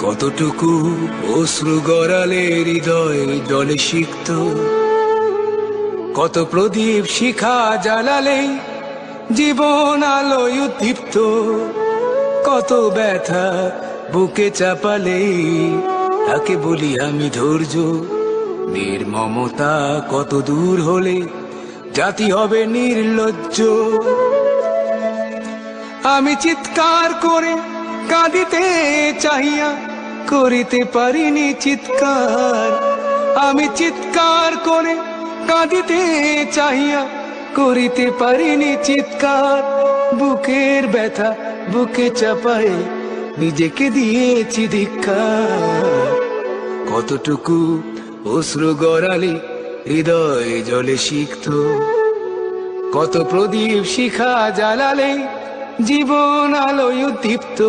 কতটুকু অশ্রু গড়ালে হৃদয় জলে সিক্ত, কত প্রদীপ শিখা জ্বালালে জীবন আলোয় উদ্দীপ্ত, কত ব্যথা বুকে চাপালে তাকে বলি আমি ধৈর্য। নির্মমতা কত দূর হলে জাতি হবে নির্লজ্জ। আমি চিৎকার করে কাঁদিতে চাহিয়া করিতে পারিনি চিৎকার, আমি চিৎকার করে কাঁদিতে চাহিয়া করিতে পারিনি চিৎকার। বুকের ব্যথা বুকে চাপায়ে নিজেকে দিয়েছি ধিক্কার। কতটুকু অশ্রু গড়ালে হৃদয় জলে সিক্ত, কত প্রদীপ শিখা জ্বালালে জীবন আলোয় উদ্দীপ্ত।